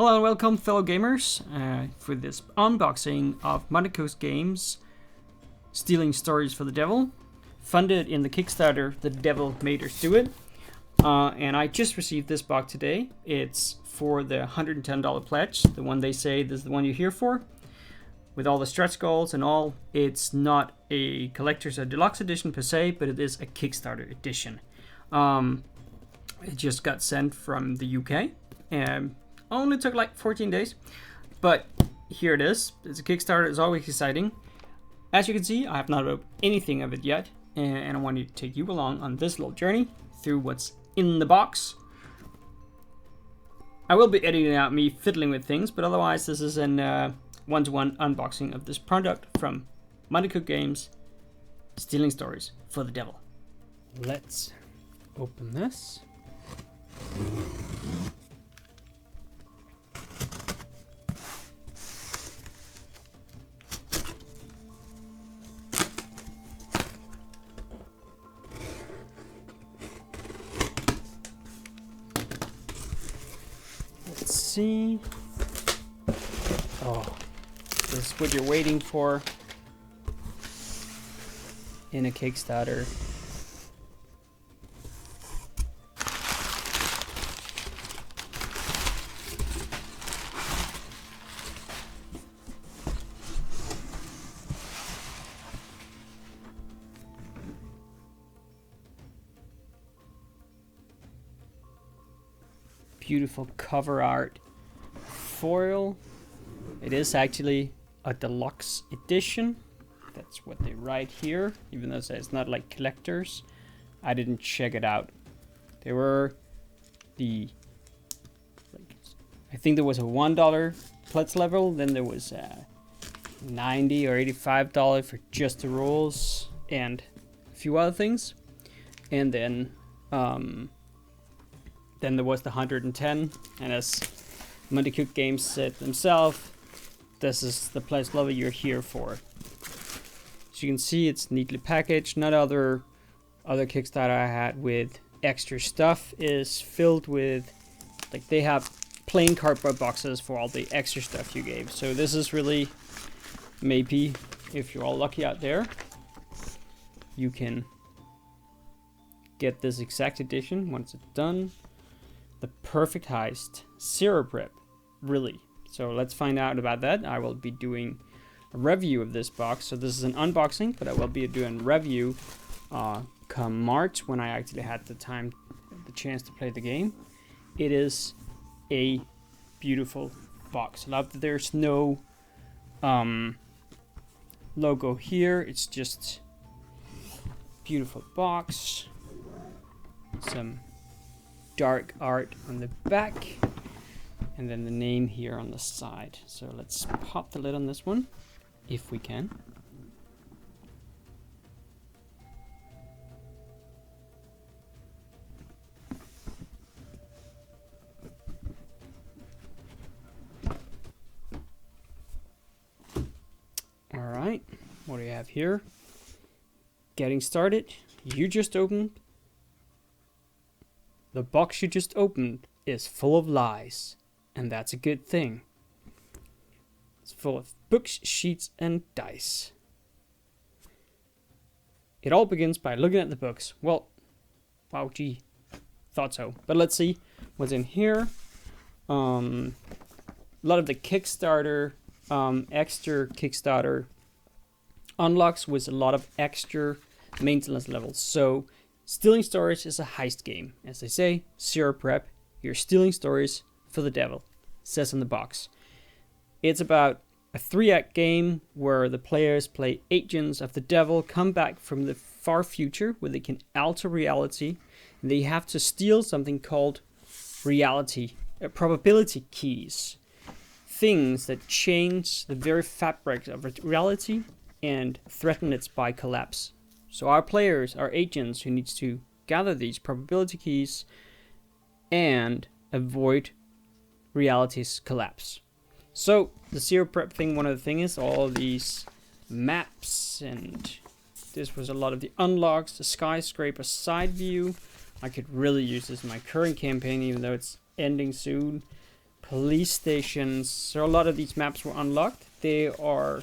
Hello and welcome, fellow gamers, for this unboxing of Coast Games Stealing Stories for the Devil, funded in the Kickstarter The Devil Made Us Do It. And I just received this box today. It's for the $110 pledge, the one they say this is the one you're here for, with all the stretch goals and all. It's not a collector's or deluxe edition per se, but it is a Kickstarter edition. It just got sent from the UK and only took like 14 days, but here it is. It's a Kickstarter. It's always exciting. As you can see, I have not wrote anything of it yet, and I wanted to take you along on this little journey through what's in the box. I will be editing out me fiddling with things, but otherwise this is an one-to-one unboxing of this product from Coast Games Stealing Stories for the Devil. Let's open this. Let's see. Oh, this is what you're waiting for in a Kickstarter. Beautiful cover art foil. It is actually a deluxe edition. That's what they write here, even though it says it's not like collectors. I didn't check it out. There were I think there was a $1 pledge level, then there was $90 or $85 for just the rules and a few other things, and then there was the 110, and as Coast Games said themselves, this is the pledge level you're here for. As you can see, it's neatly packaged. Not other Kickstarter I had with extra stuff is filled with, like, they have plain cardboard boxes for all the extra stuff you gave. So this is really, maybe if you're all lucky out there, you can get this exact edition once it's done. The perfect heist, zero prep, really. So let's find out about that. I will be doing a review of this box. So this is an unboxing, but I will be doing a review come March, when I actually had the chance to play the game. It is a beautiful box. I love that there's no logo here. It's just beautiful box. Some dark art on the back, and then the name here on the side. So let's pop the lid on this one if we can. All right, what do we have here? Getting started. You just opened. The box you just opened is full of lies, and that's a good thing. It's full of books, sheets, and dice. It all begins by looking at the books. Well, wow, gee, thought so. But let's see what's in here. A lot of the Kickstarter, extra Kickstarter unlocks with a lot of extra maintenance levels. So Stealing Stories is a heist game. As they say, zero prep. You're stealing stories for the devil. It says in the box. It's about a 3-act game where the players play agents of the devil, come back from the far future where they can alter reality. And they have to steal something called probability keys. Things that change the very fabric of reality and threaten its by collapse. So our players are agents who needs to gather these probability keys and avoid reality's collapse. So the zero prep thing, one of the things is all these maps, and this was a lot of the unlocks, the skyscraper side view. I could really use this in my current campaign, even though it's ending soon. police stations. So a lot of these maps were unlocked. They are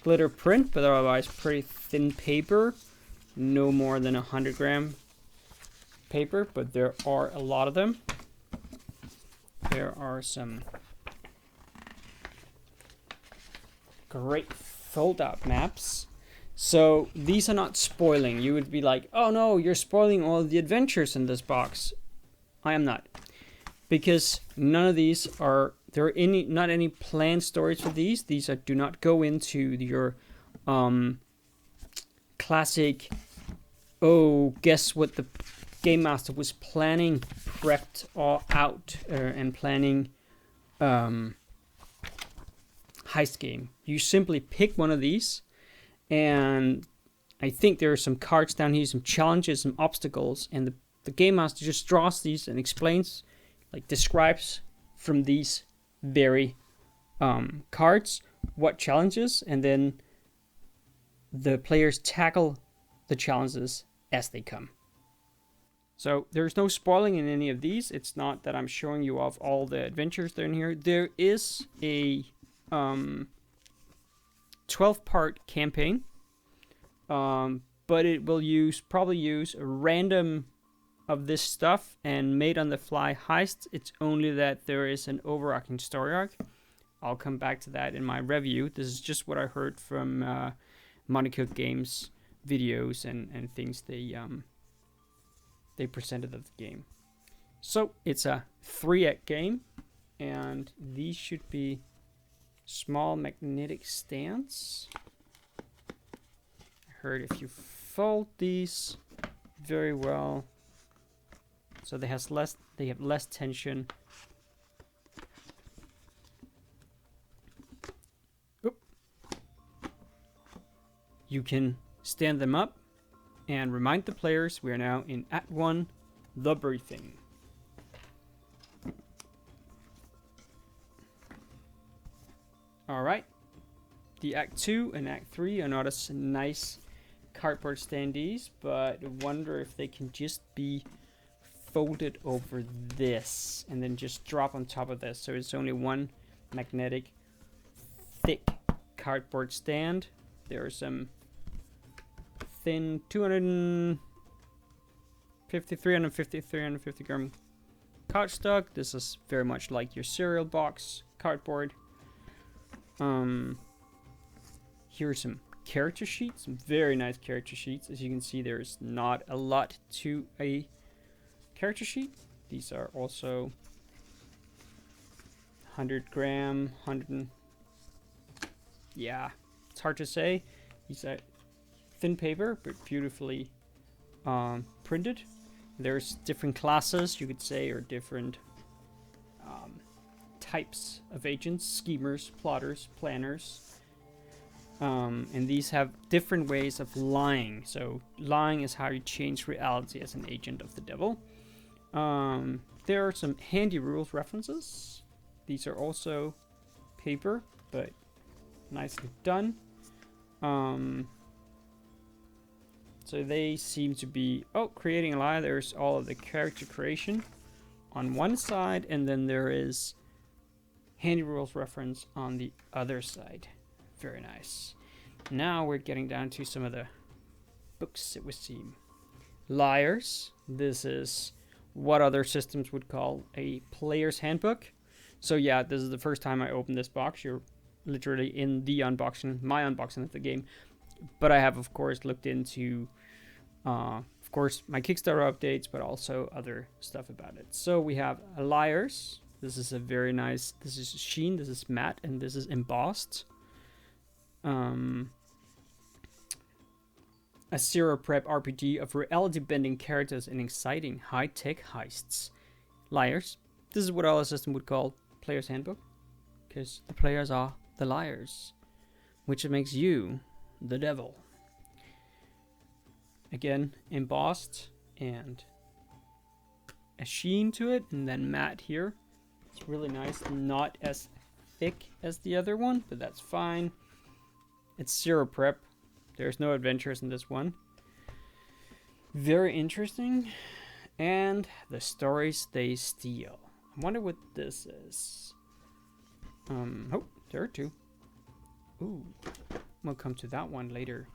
glitter print, but otherwise pretty thin paper. No more than 100 gram paper, but there are a lot of them. There are some great fold-out maps. So these are not spoiling. You would be like, oh no, you're spoiling all the adventures in this box. I am not. Because none of these are, there are not any planned stories for these. These do not go into your classic, oh, guess what the game master was planning, prepped all out and planning heist game. You simply pick one of these, and I think there are some cards down here, some challenges, some obstacles, and the game master just draws these and explains, like describes from these very cards what challenges, and then the players tackle the challenges as they come. So there's no spoiling in any of these. It's not that I'm showing you off all the adventures that are in here. There is a 12-part campaign, but it will probably use a random of this stuff and made on the fly heists. It's only that there is an overarching story arc. I'll come back to that in my review. This is just what I heard from Monaco Games videos and things they presented of the game. So it's a 3-act game, and these should be small magnetic stands. I heard if you fold these very well, so they have less tension. Oop. You can stand them up and remind the players we are now in Act 1, the briefing. Alright, the Act 2 and Act 3 are not as nice cardboard standees, but I wonder if they can just be folded over this and then just drop on top of this. So it's only one magnetic thick cardboard stand. There are some thin 350 350 gram cardstock. This is very much like your cereal box cardboard. Here are some character sheets, some very nice character sheets. As you can see, there's not a lot to a character sheet. These are also 100 gram, 100. Yeah, it's hard to say. These are thin paper, but beautifully printed. There's different classes, you could say, or different types of agents: schemers, plotters, planners. And these have different ways of lying. So lying is how you change reality as an agent of the devil. There are some handy rules references. These are also paper, but nicely done. So they seem to be, creating a lie. There's all of the character creation on one side, and then there is handy rules reference on the other side. Very nice. Now we're getting down to some of the books it would seem. LIARS. This is what other systems would call a player's handbook. So yeah, this is the first time I opened this box. You're literally in the unboxing, my unboxing of the game. But I have, of course, looked into, of course, my Kickstarter updates, but also other stuff about it. So we have a LIARS. This is a very nice, this is sheen, this is matte, and this is embossed. A zero prep RPG of reality bending characters and exciting high-tech heists. LIARS. This is what our system would call player's handbook, because the players are the liars, which makes you the devil. Again, embossed and a sheen to it, and then matte here. It's really nice, not as thick as the other one, but that's fine. It's zero prep. There's no adventures in this one. Very interesting. And the stories they steal. I wonder what this is. Oh, there are two. Ooh, we'll come to that one later.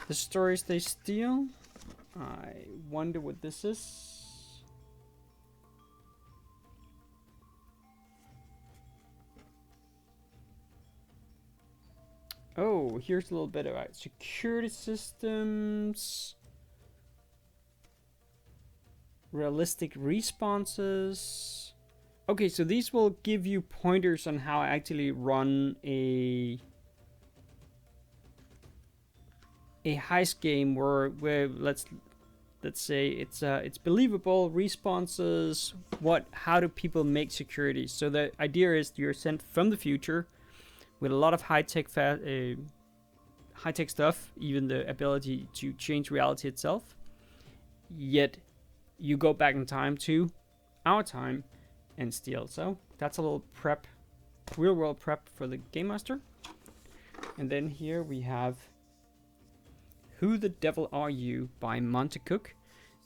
The stories they steal. I wonder what this is. Oh, here's a little bit about security systems, realistic responses. Okay, so these will give you pointers on how I actually run a heist game where let's say it's believable responses. How do people make security? So the idea is you're sent from the future with a lot of high-tech stuff, even the ability to change reality itself. Yet you go back in time to our time and steal. So that's a little prep, real-world prep for the Game Master. And then here we have Who the Devil Are You by Monte Cook.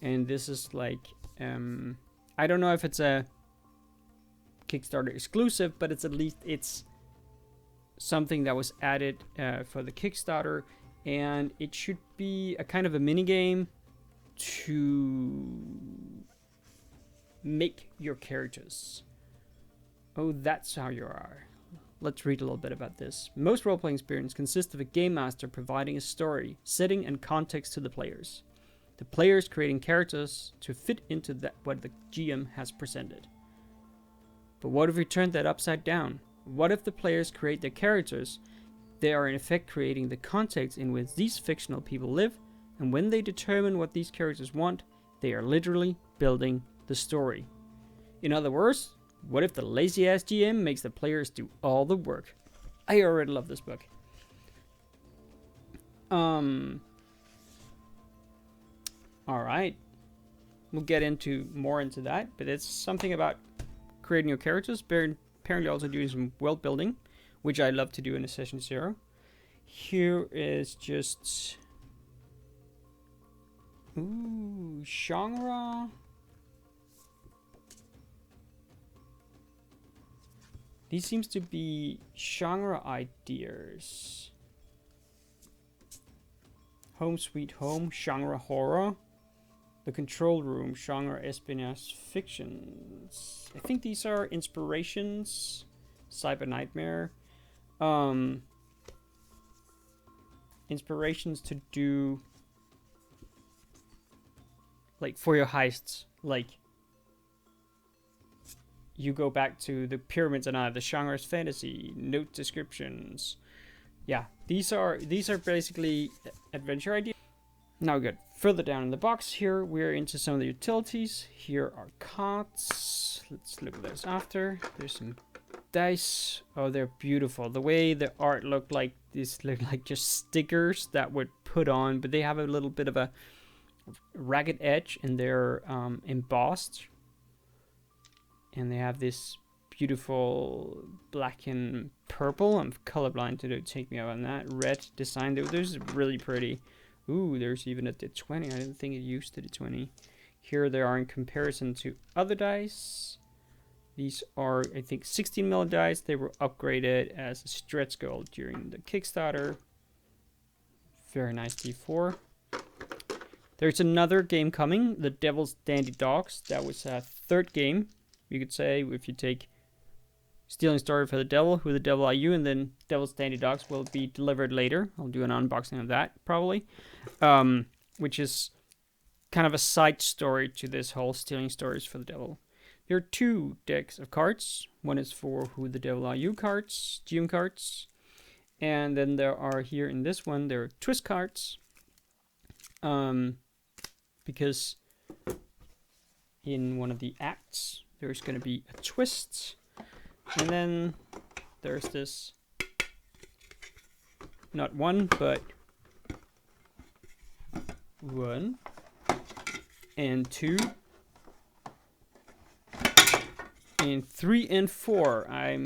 And this is like, I don't know if it's a Kickstarter exclusive, but it's at least something that was added for the Kickstarter, and it should be a kind of a mini game to make your characters. Oh, that's how you are. Let's read a little bit about this. Most role-playing experience consists of a game master providing a story, setting, and context to the players. The players creating characters to fit into what the GM has presented. But what if we turned that upside down? What if the players create their characters? They are in effect creating the context in which these fictional people live, and when they determine what these characters want, they are literally building the story. In other words, what if the lazy-ass GM makes the players do all the work? I already love this book. Alright. We'll get more into that, but it's something about creating your characters, apparently also doing some world building, which I love to do in a session 0. Here is just... Ooh, genre. These seems to be genre ideas. Home Sweet Home, genre horror. The Control Room, genre espionage fictions. I think these are inspirations. Cyber Nightmare. Inspirations to do, like, for your heists. Like, you go back to the pyramids and the genre's fantasy, note descriptions. Yeah, these are basically adventure ideas. Now good. Further down in the box here, we're into some of the utilities. Here are cards. Let's look at those after. There's some dice. Oh, they're beautiful. The way the art looked like, these look like just stickers that would put on, but they have a little bit of a ragged edge and they're embossed. And they have this beautiful black and purple. I'm colorblind, so don't take me out on that. Red design. Those are really pretty. Ooh, there's even a D20. I didn't think it used the D20. Here they are in comparison to other dice. These are, I think, 16 mil dice. They were upgraded as a stretch goal during the Kickstarter. Very nice D4. There's another game coming, The Devil's Dandy Dogs. That was a third game, you could say, if you take Stealing Story for the Devil, Who the Devil Are You, and then Devil's Dandy Dogs will be delivered later. I'll do an unboxing of that, probably. Which is kind of a side story to this whole Stealing Stories for the Devil. There are 2 decks of cards. One is for Who the Devil Are You cards, GM cards. And then there are here in this one, there are twist cards. Because in one of the acts, there's going to be a twist. And then there's this, not one, but 1 and 2 and 3 and 4. I'm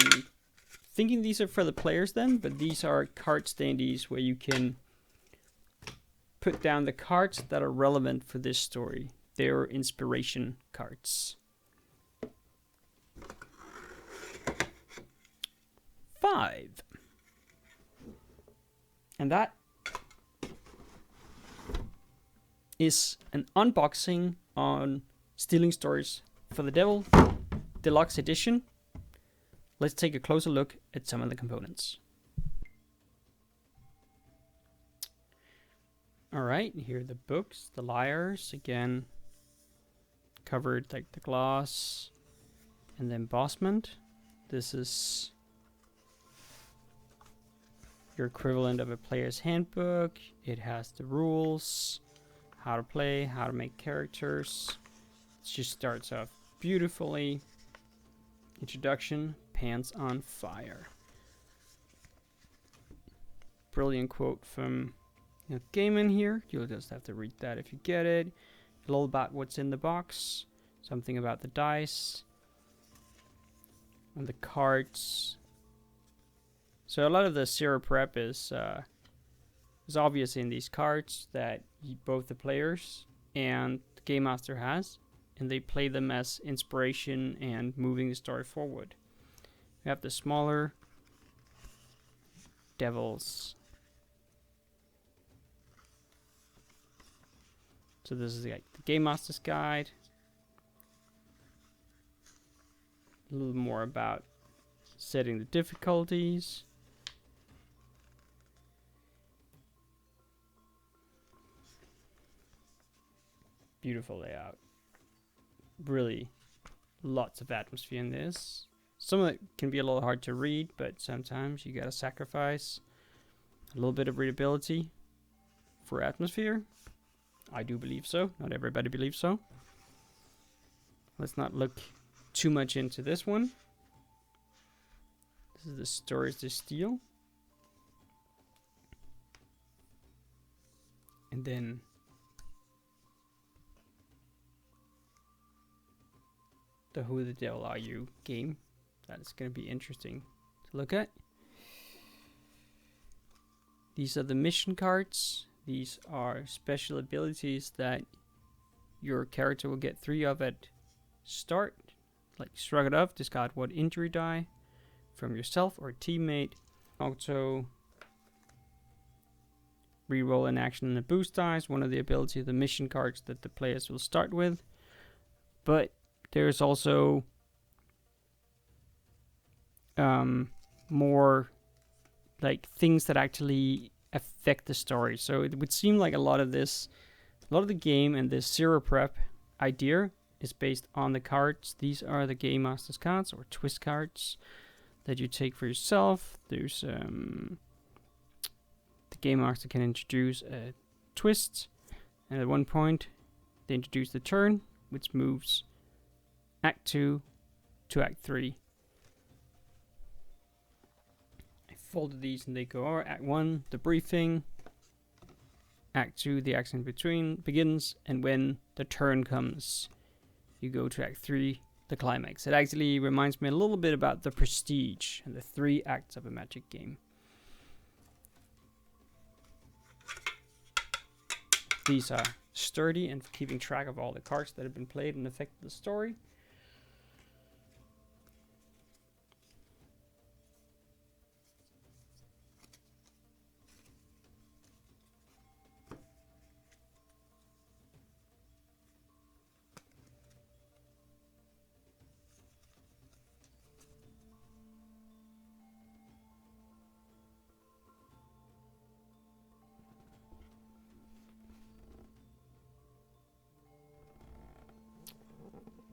thinking these are for the players then, but these are card standees where you can put down the cards that are relevant for this story. They're inspiration cards. 5. And that is an unboxing on Stealing Stories for the Devil Deluxe Edition. Let's take a closer look at some of the components. Alright, here are the books, the LIARS, again, covered like the gloss and the embossment. This is your equivalent of a player's handbook. It has the rules, how to play, how to make characters. It just starts off beautifully. Introduction, pants on fire. Brilliant quote from game in here. You'll just have to read that if you get it. A little about what's in the box. Something about the dice. And the cards. So a lot of the zero prep is obvious in these cards that both the players and the game master has. And they play them as inspiration and moving the story forward. We have the smaller devils. So this is like the Game Master's Guide. A little more about setting the difficulties. Beautiful layout. Really lots of atmosphere in this. Some of it can be a little hard to read, but sometimes you gotta sacrifice a little bit of readability for atmosphere. I do believe so. Not everybody believes so. Let's not look too much into this one. This is the Stories to Steal. And then the Who the Devil Are You game. That is going to be interesting to look at. These are the mission cards. These are special abilities that your character will get 3 of at start. Like shrug it off, discard 1 injury die from yourself or teammate. Auto reroll an action and a boost dice, one of the ability of the mission cards that the players will start with. But there's also more like things that actually affect the story. So it would seem like a lot of the game and this zero prep idea is based on the cards. These are the Game Master's cards or twist cards that you take for yourself. There's the Game Master can introduce a twist, and at one point they introduce the turn, which moves Act 2 to Act 3. I folded these and they go over. Act 1, the briefing. Act 2, the action in between begins, and when the turn comes, you go to Act 3, the climax. It actually reminds me a little bit about the Prestige and the 3 acts of a Magic game. These are sturdy and for keeping track of all the cards that have been played and affected the story.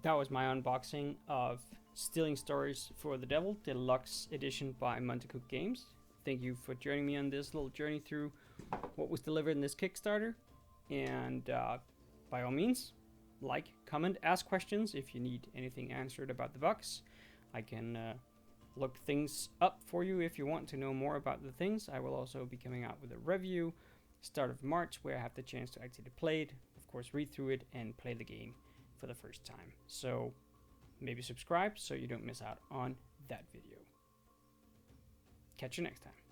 That was my unboxing of Stealing Stories for the Devil Deluxe Edition by Montecook Games. Thank you for joining me on this little journey through what was delivered in this Kickstarter. And by all means, like, comment, ask questions if you need anything answered about the box. I can look things up for you if you want to know more about the things. I will also be coming out with a review start of March where I have the chance to actually play it, of course read through it and play the game for the first time. So maybe subscribe so you don't miss out on that video. Catch you next time.